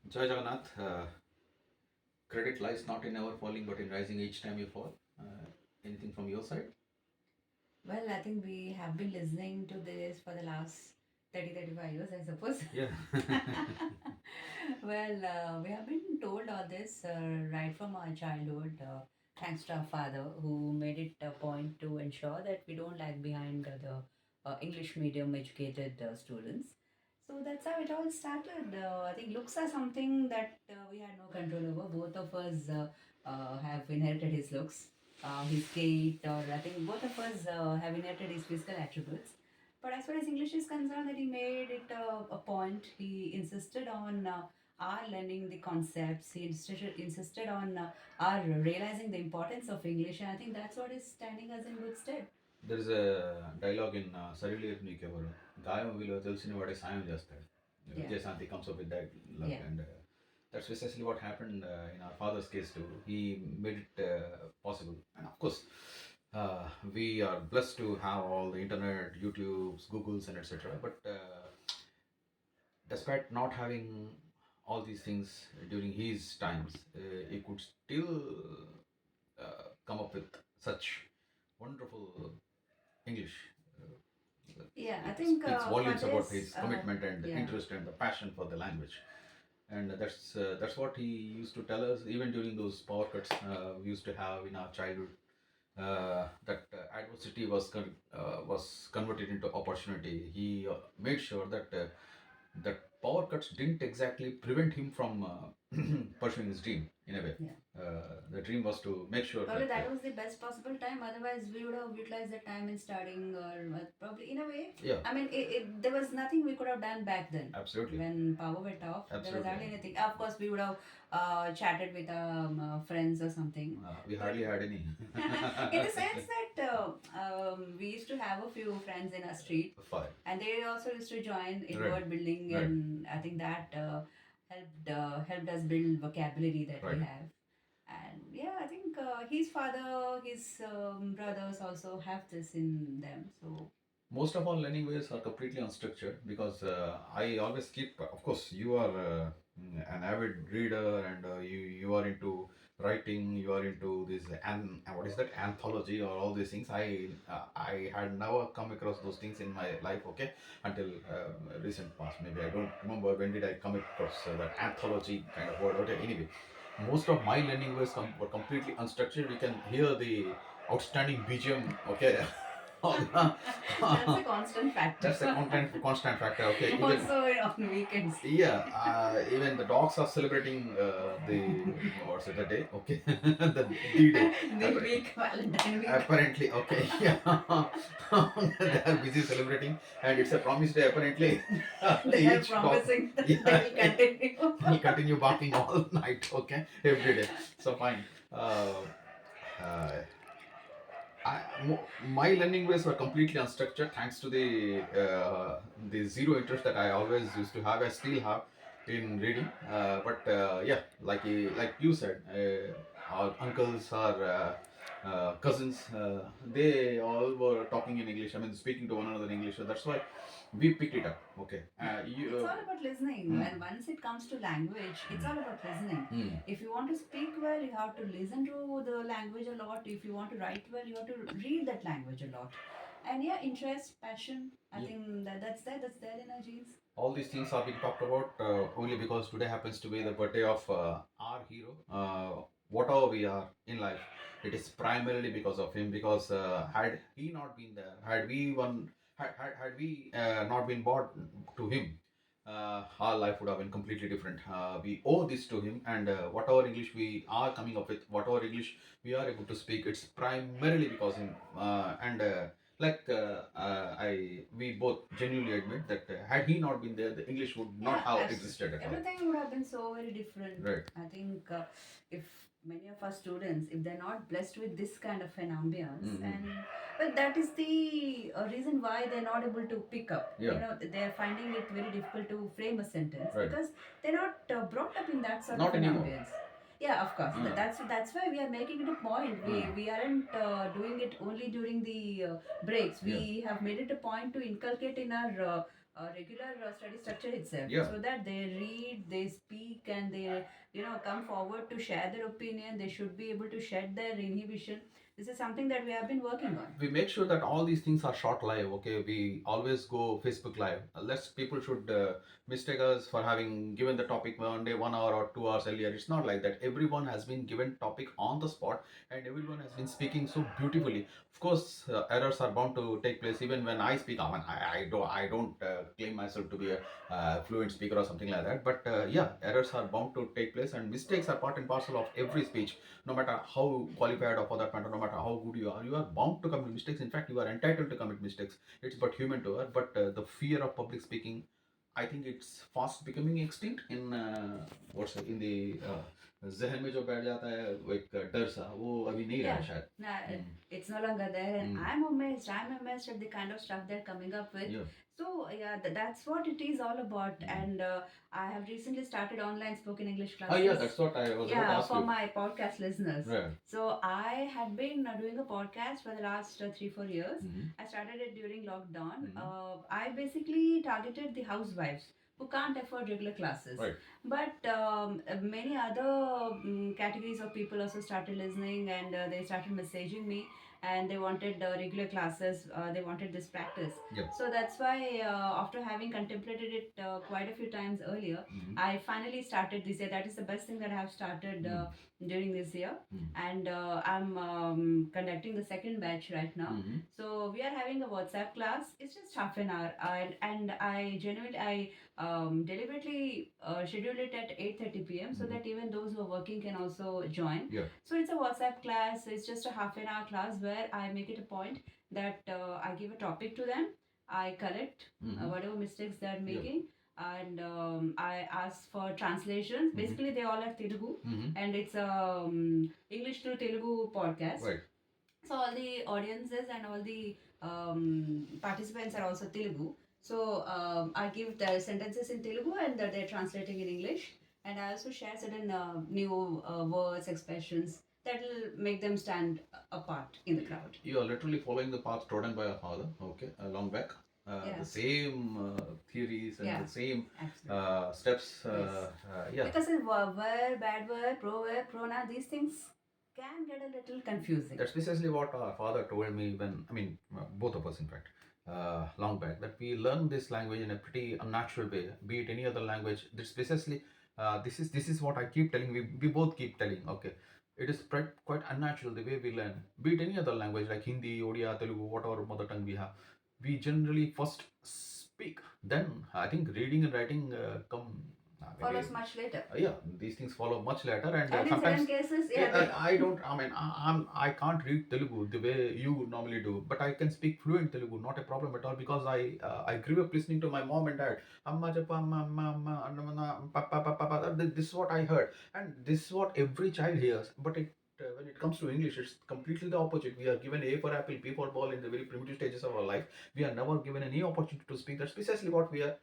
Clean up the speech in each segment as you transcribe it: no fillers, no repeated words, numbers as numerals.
Jai Jagannath, credit lies not in never falling but in rising each time you fall. Anything from your side? Well, I think we have been listening to this for the last 35 years, I suppose. Yeah. Well, we have been told all this right from our childhood, thanks to our father, who made it a point to ensure that we don't lag behind the English medium educated students. So that's how it all started. I think looks are something that we had no control over. Both of us have inherited his looks, his gait, or I think both of us have inherited his physical attributes. But as far as English is concerned, that he made it a point. He insisted on our learning the concepts. He insisted on our realizing the importance of English, and I think that's what is standing us in good stead. There is a dialogue in Sariliyat Meekevaru. గాయం విలువ తెలిసిన వాడే సాయం చేస్తాడు. Yeah, Vijay comes up with that dialogue, yeah. and that's precisely what happened in our father's case too. He made it possible, and of course, we are blessed to have all the internet, YouTube's, Googles, and etc. But despite not having all these things during his times, he could still come up with such wonderful English. Yeah, I It think speaks for volumes about this, his commitment and yeah. interest and the passion for the language. And that's what he used to tell us even during those power cuts we used to have in our childhood. That adversity was converted into opportunity. He made sure that power cuts didn't exactly prevent him from pursuing his dream in a way. Yeah. The dream was to make sure Probably that that was the best possible time. Otherwise, we would have utilized the time in studying, or probably in a way. yeah, I mean, there was nothing we could have done back then. absolutely, When power went off, there was absolutely. hardly anything. Of course, we would have chatted with friends or something. We But hardly had any. in the sense that we used to have a few friends in our street, Fine. and they also used to join in Right. word building, Right. and I think that helped us build vocabulary that we Right. have. And yeah, I think his father, his brothers also have this in them. So Most of our learning ways are completely unstructured because I always keep. Of course, you are an avid reader and you are into writing. You are into this and what is that anthology or all these things. I had never come across those things in my life. Okay, until recent past. Maybe I don't remember when did I come across that anthology kind of word. Okay, anyway, most of my learning ways were completely unstructured. You can hear the outstanding BGM. Okay. that's a constant factor. That's a constant factor. Okay, even Also on weekends. yeah, even the dogs are celebrating the what's it the day? Okay, the D day. The week, Valentine week. Apparently, okay, yeah, they are busy celebrating, and it's a promise day. Apparently, They are each dog, promising that yeah, they will continue. will continue barking all night. Okay, every day. So fine. Uh, my learning ways were completely unstructured thanks to the zero interest that I always used to have. I still have in reading, but yeah, like you said, our uncles, our cousins, they all were talking in English. I mean, speaking to one another in English. So that's why we picked it up. Okay, It's all about listening. Hmm. When once it comes to language, it's all about listening. Hmm. If you want to speak well, you have to listen to the language a lot. If you want to write well, you have to read that language a lot. And yeah, interest, passion. I Yeah. think that's there in our genes. All these things are being talked about only because today happens to be the birthday of our hero. Whatever we are in life, it is primarily because of him. Because had he not been there, had we not been born to him, our life would have been completely different. We owe this to him, and whatever English we are coming up with, whatever English we are able to speak, it's primarily because him. And I we both genuinely admit that had he not been there, the English would not Yeah, have existed at all. everything would have been so very different. Right. I think if many of our students, if they're not blessed with this kind of an ambience, Mhm. and well, that is the reason why they're not able to pick up. Yeah. You know, they're finding it very difficult to frame a sentence Right. because they're not brought up in that sort Not of an anymore. ambience. Yeah, of course. Mm. That's why we are making it a point. We aren't doing it only during the breaks. We have made it a point to inculcate in our regular study structure itself, Yeah. so that they read, they speak, and they come forward to share their opinion. They should be able to shed their inhibition. This is something that we have been working on. We make sure that all these things are short live. Okay, we always go Facebook live. Less people should mistake us for having given the topic one day, 1 hour or 2 hours earlier. It's not like that. Everyone has been given topic on the spot, and everyone has been speaking so beautifully. Of course, errors are bound to take place. Even when I speak, I don't claim myself to be a fluent speaker or something like that. But yeah, errors are bound to take place, and mistakes are part and parcel of every speech. No matter how qualified or for that matter, no matter how good you are bound to commit mistakes. In fact, you are entitled to commit mistakes. It's but human to her. But the fear of public speaking, I think it's fast becoming extinct in in the जहन में जो बैठ जाता है वो एक डर सा वो अभी नहीं रहा Yeah, शायद. nah, Hmm. it's no longer there, and Hmm. I'm amazed at the kind of stuff they're coming up with. Yeah. So yeah, that's what it is all about. Hmm. And I have recently started online spoken English Oh yeah, classes. that's what I was about to Yeah, ask for you. my podcast listeners. Right. So I had been doing a podcast for the last 3-4 years. Hmm. I started it during lockdown. Hmm. I basically targeted the housewives who can't afford regular classes. Right. But many other categories of people also started listening, and they started messaging me, and they wanted regular classes. They wanted this practice. Yeah. So that's why, after having contemplated it quite a few times earlier, Hmm. I finally started this year. That is the best thing that I have started during this year. And I'm conducting the second batch right now. Hmm. So we are having a WhatsApp class. It's just half an hour, and I genuinely I deliberately scheduled it at 8:30 p.m. so that even those who are working can also join. Yeah. So it's a WhatsApp class. It's just a half an hour class where I make it a point that I give a topic to them. I correct whatever mistakes they're making. And I ask for translations. Basically, they all are Telugu, and it's English to Telugu podcast. Right. So all the audiences and all the participants are also Telugu. So I give the sentences in Telugu, and they're translating in English. And I also share certain new words, expressions that will make them stand apart in the crowd. You are literally following the path trodden by our father, okay, long back. Yeah. The same theories and Yeah. the same Absolutely. steps. Yes. Yeah. Because in verb, bad verb, pronoun, these things can get a little confusing. That's precisely what our father told me when, I mean, both of us, in fact, long back, that we learn this language in a pretty unnatural way, be it any other language. That's precisely, this is what I keep telling, we both keep telling, okay. It is quite unnatural the way we learn, be it any other language like Hindi, Odia, Telugu, whatever mother tongue we have. We generally first speak, then I think reading and writing come Follows much later. yeah, these things follow much later, and And in sometimes certain cases, yeah, yeah, I don't. I mean, I can't read Telugu the way you normally do, but I can speak fluent Telugu, not a problem at all, because I grew up listening to my mom and dad. Amma jappa, amma, amma, amma, annamana, papa, papa, papa. This is what I heard, and this is what every child hears. But when it comes to English, it's completely the opposite. We are given A for apple, B for ball in the very primitive stages of our life. We are never given any opportunity to speak. That's precisely what we are.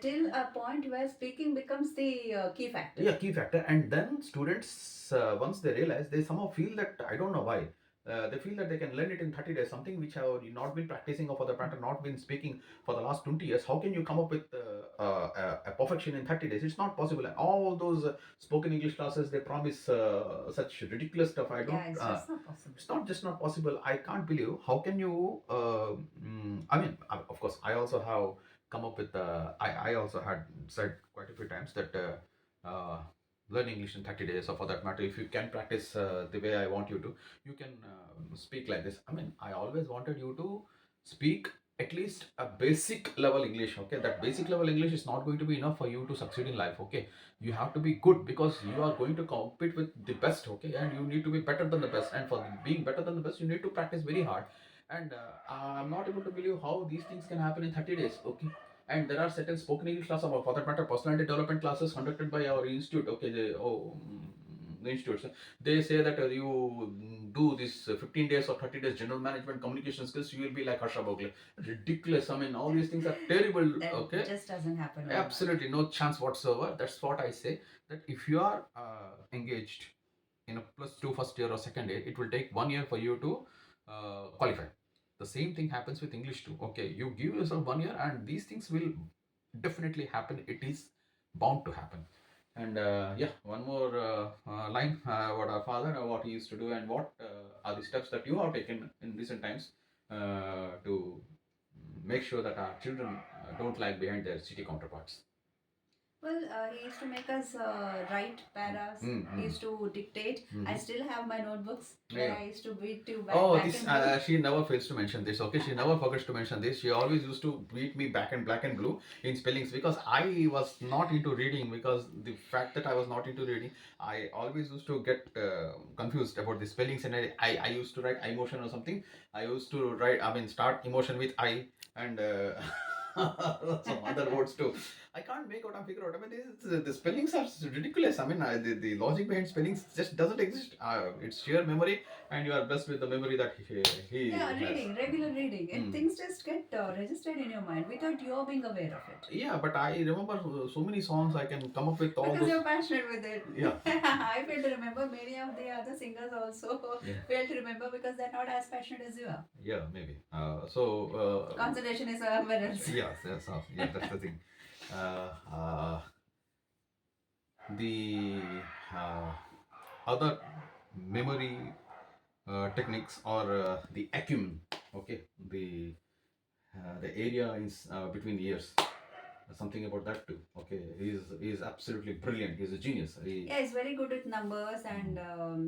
till a point where speaking becomes the key factor. Yeah, key factor. And then students, once they realize, they somehow feel that, I don't know why, they feel that they can learn it in 30 days, something which have not been practicing or for the matter not been speaking for the last 20 years. How can you come up with a perfection in 30 days? It's not possible. And all those spoken English classes, they promise such ridiculous stuff. I don't. Yeah, it's just not possible. It's not just not possible. I can't believe. How can you? I mean, of course, I also have come up with. I also had said quite a few times that learn English in 30 days, or for that matter, if you can practice the way I want you to, you can speak like this. I mean, I always wanted you to speak at least a basic level English. Okay, that basic level English is not going to be enough for you to succeed in life. Okay, you have to be good, because you are going to compete with the best. Okay, and you need to be better than the best, and for being better than the best, you need to practice very hard. And I'm not able to believe how these things can happen in 30 days. Okay, and there are certain spoken English classes, or for that matter, personality development classes conducted by our institute. Okay, the institutes. They say that you do this 15 days or 30 days general management communication skills, you will be like Harsha Bogle. Ridiculous. I mean, all these things are terrible. That Okay, just doesn't happen. absolutely no chance whatsoever. That's what I say. That if you are engaged in a +2 first year or second year, it will take 1 year for you to qualify. The same thing happens with English too. Okay, you give yourself 1 year, and these things will definitely happen. It is bound to happen. And yeah, one more line what our father, what he used to do, and what are the steps that you have taken in recent times to make sure that our children don't lag behind their city counterparts. Well, he used to make us write paras. He used to dictate. I still have my notebooks where Yeah. I used to beat to Oh, black this and blue. she never fails to mention this. Okay, she never forgets to mention this. She always used to beat me back and black and blue in spellings because I was not into reading. Because the fact that I was not into reading, I always used to get confused about the spellings, and I used to write emotion or something. I used to write. I mean, start emotion with I and some other words too. I can't make out and figure out. I mean, the spellings are ridiculous. I mean, the logic behind spellings just doesn't exist. It's sheer memory, and you are blessed with the memory that he Yeah, has. reading, regular reading. And things just get registered in your mind without you being aware of it. Yeah, but I remember so many songs. I can come up with all Because those. you're passionate with it. Yeah. I fail to remember. Many of the other singers also Yeah. fail to remember because they're not as passionate as you are. Yeah, maybe. So. Concentration is somewhere else. Yes. Yeah, that's the thing. Uh, uh, the uh, other memory techniques or the acumen. Okay, the area is between the ears. Something about that too. Okay, he's absolutely brilliant. He's a genius. Yeah, he's very good with numbers and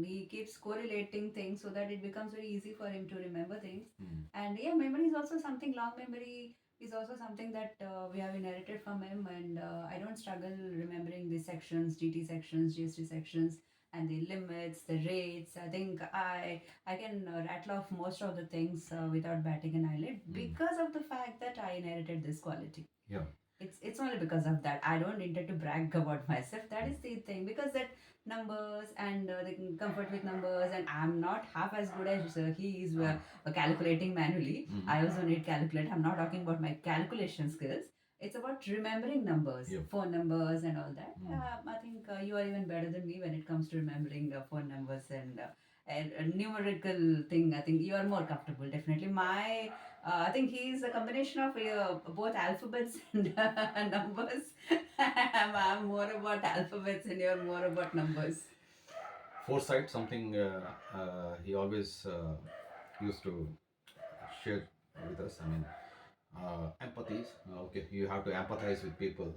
he keeps correlating things so that it becomes very easy for him to remember things. And yeah, memory is also something, long memory is also something that we have inherited from him. And I don't struggle remembering the sections, GT sections, GST sections, and the limits, the rates. I think I can rattle off most of the things without batting an eyelid because of the fact that I inherited this quality. Yeah. It's only because of that. I don't intend to brag about myself. That is the thing, because that numbers and the comfort with numbers, and I'm not half as good as he is calculating manually. I also need calculate. I'm not talking about my calculation skills. It's about remembering numbers, phone numbers, and all that. I think you are even better than me when it comes to remembering phone numbers and a numerical thing. I think you are more comfortable. Definitely, my I think he's a combination of both alphabets and numbers. I'm more about alphabets and you're more about numbers. Foresight, something he always used to share with us. I mean, empathy. Okay, you have to empathize with people.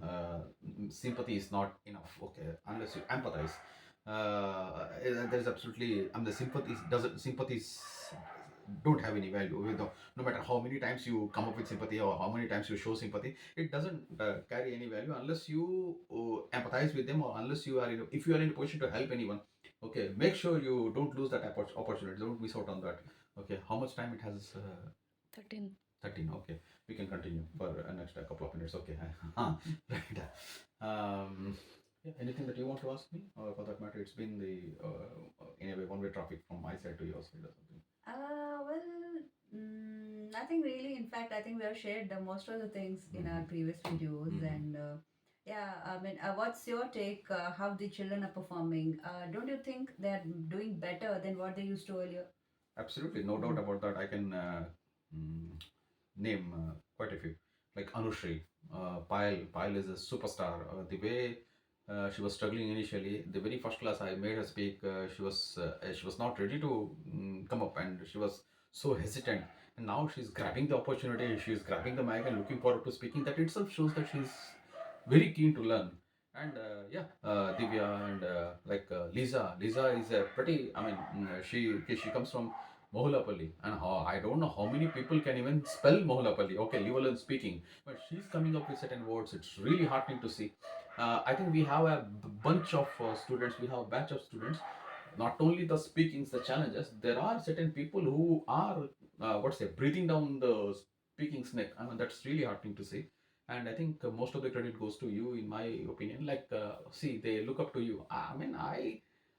Sympathy is not enough. Okay, unless you empathize. There's absolutely. I mean, the sympathies don't have any value. No matter how many times you come up with sympathy or how many times you show sympathy, it doesn't carry any value unless you empathize with them, or unless you are if you are in a position to help anyone. Okay, make sure you don't lose that opportunity. Don't miss out on that. Okay, how much time it has? 13. 13. Okay, we can continue for next couple of minutes. Okay. Right. Yeah, anything that you want to ask me, or for that matter, it's been the in a way one-way traffic from my side to your side or something. Nothing really. In fact, I think we have shared most of the things in our previous videos. And yeah, I mean, what's your take? How the children are performing? Don't you think they're doing better than what they used to earlier? Absolutely, no doubt about that. I can mm, name quite a few, like Anushri. Payal is a superstar. The way she was struggling initially, the very first class I made her speak, she was not ready to come up, and she was so hesitant. And now she's grabbing the opportunity. She's grabbing the mic and looking forward to speaking. That itself shows that she's very keen to learn. And yeah, Divya and Lisa. Lisa is a pretty. I mean, she comes from Mohulapalli, and I don't know how many people can even spell Mohulapalli. Okay, leave alone speaking, but she's coming up with certain words. It's really heartening to see. I think we have a bunch of students. We have a batch of students. Not only the speakings, the challenges. There are certain people who are breathing down the speaking snake. I mean, that's really heartening to see. And I think most of the credit goes to you, in my opinion. Like, see, they look up to you. I mean,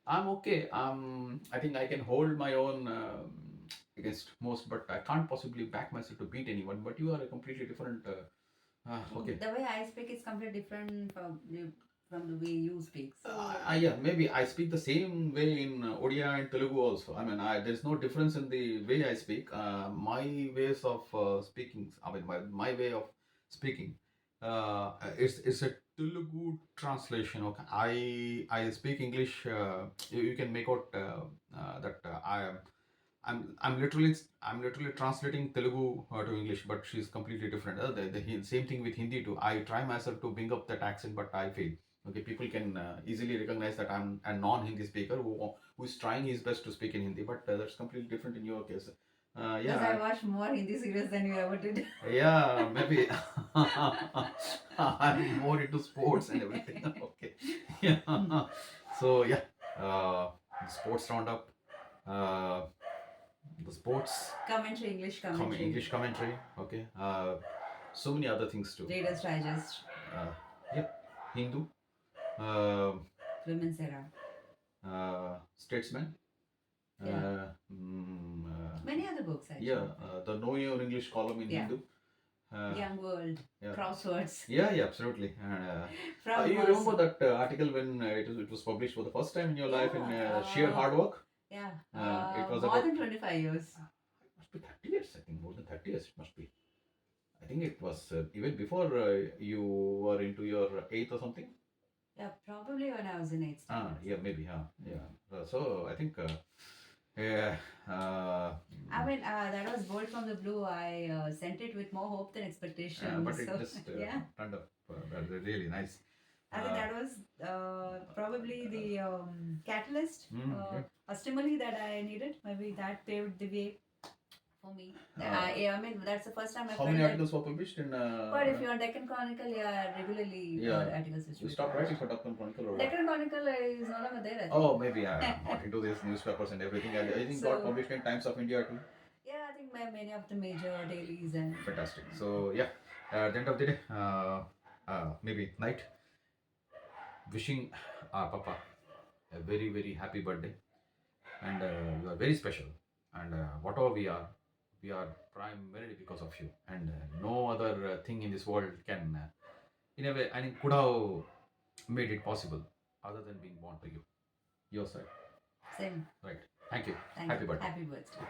I'm okay. I think I can hold my own against most, but I can't possibly back myself to beat anyone. But you are a completely different. Okay. The way I speak is completely different from the way you speak. So Yeah, maybe I speak the same way in Odia and Telugu also. I mean, there's no difference in the way I speak. My ways of speaking, I mean, my way of speaking, it's a Telugu translation. Okay, I speak English. You can make out that I'm literally translating Telugu to English, but she's completely different. The same thing with Hindi too. I try myself to bring up that accent, but I fail. Okay, people can easily recognize that I'm a non-Hindi speaker who is trying his best to speak in Hindi, but that's completely different in your case. because I watch more Hindi series than you ever did. Yeah, maybe I'm more into sports and everything. Okay, yeah. So yeah, the sports roundup, uh, the sports Commentary, English commentary. Okay, so many other things too. Reader's Digest, Yep, Hindu, uh, Women's Era. Statesman. Yeah. Many other books actually. Yeah, the Know Your English column in Hindu. Young World, Yeah. Crosswords. Yeah, absolutely. You remember that article when it was published for the first time in your life in Sheer Hard Work? Yeah. It was more about than 25 years. It must be 30 years, I think. More than 30 years it must be. I think it was even before you were into your 8th or something. Yeah, probably when I was in 8th. Yeah, maybe. Yeah. So I think, yeah. I mean, that was bold from the blue. I sent it with more hope than expectation. But it so, just yeah. turned up really nice. I think that was probably the catalyst or stimuli that I needed. Maybe that paved the way for me. I mean, that's the first time I How felt many articles were published in? But if you're on Deccan Chronicle, regularly articles. You stopped writing for Deccan Chronicle or what? Deccan Chronicle is no longer there. I think. Oh, maybe I'm not into these newspapers and everything. I think got published in Times of India too. Yeah, I think many of the major dailies and. Fantastic. So yeah, at the end of the day, maybe night. Wishing our Papa a very happy birthday, and you are very special. And whatever we are primarily because of you, and no other thing in this world can, in a way, I mean, could have made it possible other than being born to you. Your side. Same. Right. Thank you. Happy birthday. Happy birthday.